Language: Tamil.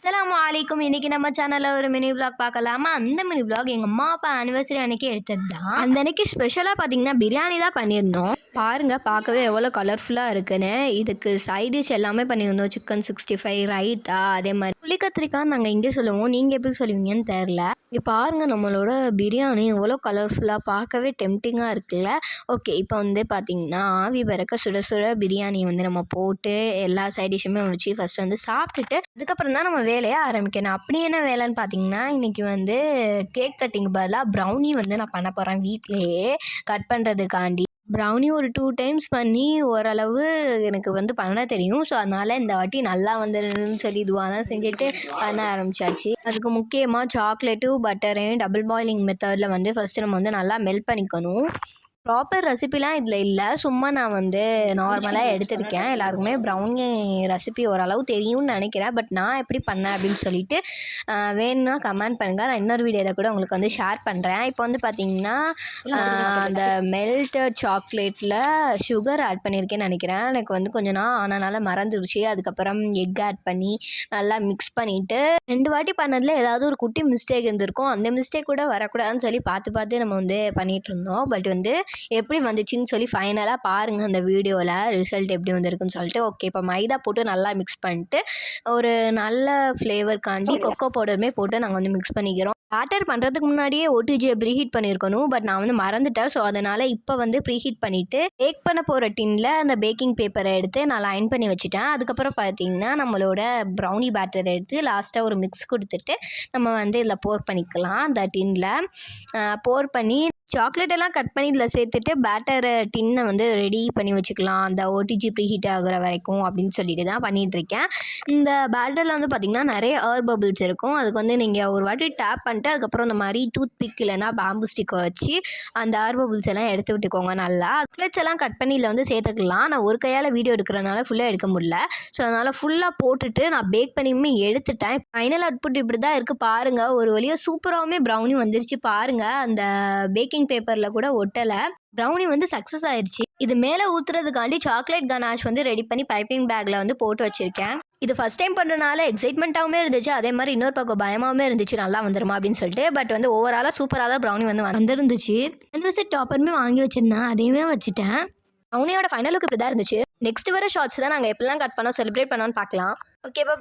அஸ்ஸலாமு அலைக்கும். இன்னைக்கு நம்ம சேனல்ல ஒரு மினி vlog பார்க்கலாமா? அந்த மினி vlog எங்க அம்மா அப்பா ஆனிவர்சரி அன்னைக்கு எடுத்தது தான். அந்த அன்னைக்கு ஸ்பெஷலா பார்த்தீங்கன்னா பிரியாணி தான் பண்ணியிருந்தோம். பாருங்க பார்க்கவே எவ்வளோ கலர்ஃபுல்லாக இருக்குன்னு. இதுக்கு சைட் டிஷ் எல்லாமே பண்ணியிருந்தோம். சிக்கன் 65, ரைத்தா, அதே மாதிரி புளி கத்திரிக்காய் நாங்கள் இங்கே சொல்லுவோம். நீங்கள் எப்படி சொல்லுவீங்கன்னு தெரில. இங்கே பாருங்க நம்மளோட பிரியாணி எவ்வளோ கலர்ஃபுல்லாக பார்க்கவே டெம்டிங்காக இருக்குல்ல. ஓகே, இப்போ வந்து பார்த்தீங்கன்னா ஆவி பறக்க சுட சுட பிரியாணி வந்து நம்ம போட்டு எல்லா சைட் டிஷ்ஷுமே வச்சு ஃபஸ்ட்டு வந்து சாப்பிட்டுட்டு அதுக்கப்புறம் தான் நம்ம வேலையை ஆரம்பிக்கணும். அப்படி என்ன வேலைன்னு பார்த்தீங்கன்னா இன்றைக்கி வந்து கேக் கட்டிங் பதிலாக ப்ரௌனி வந்து நான் பண்ண போகிறேன் வீட்டிலையே கட் பண்ணுறதுக்காண்டி. ப்ரௌனி ஒரு 2 டைம்ஸ் பண்ணி ஓரளவு எனக்கு வந்து பண்ண தெரியும். ஸோ அதனால் இந்த வாட்டி நல்லா வந்துடுன்னு சொல்லி இதுவாக தான் செஞ்சுட்டு பண்ண ஆரம்பித்தாச்சு. அதுக்கு முக்கியமாக சாக்லேட்டும் பட்டரையும் டபுள் பாயிலிங் மெத்தடில் வந்து ஃபஸ்ட்டு நம்ம வந்து நல்லா மெல்ட் பண்ணிக்கணும். ப்ராப்பர் ரெசிபிலாம் இதில் இல்லை, சும்மா நான் வந்து நார்மலாக எடுத்திருக்கேன். எல்லாருக்குமே ப்ரௌனி ரெசிபி ஓரளவு தெரியும்னு நினைக்கிறேன். பட் நான் எப்படி பண்ணேன் அப்படின்னு சொல்லிட்டு வேணும்னா கமெண்ட் பண்ணுங்கள். நான் இன்னொரு வீடியோவில் கூட உங்களுக்கு வந்து ஷேர் பண்ணுறேன். இப்போ வந்து பார்த்திங்கன்னா அந்த மெல்டட் சாக்லேட்டில் சுகர் ஆட் பண்ணியிருக்கேன்னு நினைக்கிறேன். எனக்கு வந்து கொஞ்சம் நாள் ஆனனால மறந்துடுச்சு. அதுக்கப்புறம் எக் ஆட் பண்ணி நல்லா மிக்ஸ் பண்ணிவிட்டு 2 வாட்டி பண்ணதில் ஏதாவது ஒரு குட்டி மிஸ்டேக் இருந்திருக்கும். அந்த மிஸ்டேக் கூட வரக்கூடாதுன்னு சொல்லி பார்த்து நம்ம வந்து பண்ணிகிட்டு இருந்தோம். பட் வந்து எப்படி வந்துச்சுன்னு சொல்லி ஃபைனலாக பாருங்கள் அந்த வீடியோவில் ரிசல்ட் எப்படி வந்திருக்குன்னு சொல்லிட்டு. ஓகே, இப்போ மைதா போட்டு நல்லா மிக்ஸ் பண்ணிட்டு ஒரு நல்ல ஃப்ளேவர்க்காண்டி கொக்கோ பவுடருமே போட்டு நாங்கள் வந்து மிக்ஸ் பண்ணிக்கிறோம். பேட்டர் பண்ணுறதுக்கு முன்னாடியே ஓடிஜியை ப்ரீஹீட் பண்ணியிருக்கணும். பட் நான் வந்து மறந்துட்டேன். ஸோ அதனால் இப்போ வந்து ப்ரீஹீட் பண்ணிவிட்டு பேக் பண்ண போகிற டின்னில் அந்த பேக்கிங் பேப்பரை எடுத்து நான் லைன் பண்ணி வச்சுட்டேன். அதுக்கப்புறம் பார்த்திங்கன்னா நம்மளோட ப்ரௌனி பேட்டர் எடுத்து லாஸ்ட்டாக ஒரு மிக்ஸ் கொடுத்துட்டு நம்ம வந்து இதில் போர் பண்ணிக்கலாம். அந்த டின்னில் போர் பண்ணி சாக்லேட் எல்லாம் கட் பண்ணி இதில் சேர்த்துட்டு பேட்டரை டின்னை வந்து ரெடி பண்ணி வச்சுக்கலாம் அந்த ஓடிஜி ப்ரீஹீட் ஆகிற வரைக்கும் அப்படின்னு சொல்லிட்டு தான் பண்ணிகிட்ருக்கேன். இந்த பேட்டரில் வந்து பார்த்திங்கன்னா நிறைய ஏர் பபிள்ஸ் இருக்கும். அதுக்கு வந்து நீங்கள் ஒரு வாட்டி டேப் பண்ணிட்டு அதுக்கப்புறம் இந்த மாதிரி டூத் பிக் இல்லைனா பேம்பு ஸ்டிக்கை வச்சு அந்த ஏர் பபிள்ஸ் எல்லாம் எடுத்து விட்டுக்கோங்க. நல்லா சாக்லேட்ஸ் எல்லாம் கட் பண்ணி இதில் வந்து சேர்த்துக்கலாம். நான் ஒரு கையால் வீடியோ எடுக்கிறதுனால ஃபுல்லாக எடுக்க முடியல. ஸோ அதனால் ஃபுல்லாக போட்டுட்டு நான் பேக் பண்ணியுமே எடுத்துட்டேன். ஃபைனல் அவுட்புட் இப்படி தான் இருக்குது பாருங்கள். ஒரு வழியாக சூப்பராகவுமே ப்ரௌனி வந்துருச்சு பாருங்கள். அந்த பேக்கிங் பேப்பரில் கூட ஒட்டலை. ப்ரௌனி வந்து சக்ஸஸ் ஆயிடுச்சு. இது மேலே ஊற்றுறதுக்காண்டி சாக்லேட் கனாஷ் வந்து ரெடி பண்ணி பைப்பிங் பேக்கில் வந்து போட்டு வச்சுருக்கேன். இது ஃபஸ்ட் டைம் பண்ணுறதுனால எக்ஸைட்மெண்ட்டாகவுமே இருந்துச்சு. அதே மாதிரி இன்னொரு பக்கம் பயமாகவுமே இருந்துச்சு நல்லா வந்துருமா அப்படின்னு சொல்லிட்டு. பட் வந்து ஓவராலாக சூப்பராக தான் ப்ரௌனி வந்து வந்துருந்துச்சு. யூனிவர்சிட்டி டாப்பருமே வாங்கி வச்சுருந்தேன், அதையுமே வச்சுட்டேன். ப்ரௌனியோட ஃபைனல் லுக் இப்படி தான் இருந்துச்சு. நெக்ஸ்ட் வர ஷார்ட்ஸ் தான் நாங்கள் எப்படிலாம் கட் பண்ணோம் செலிப்ரேட் பண்ணோன்னு பார்க்கலாம். ஓகே, பாய்.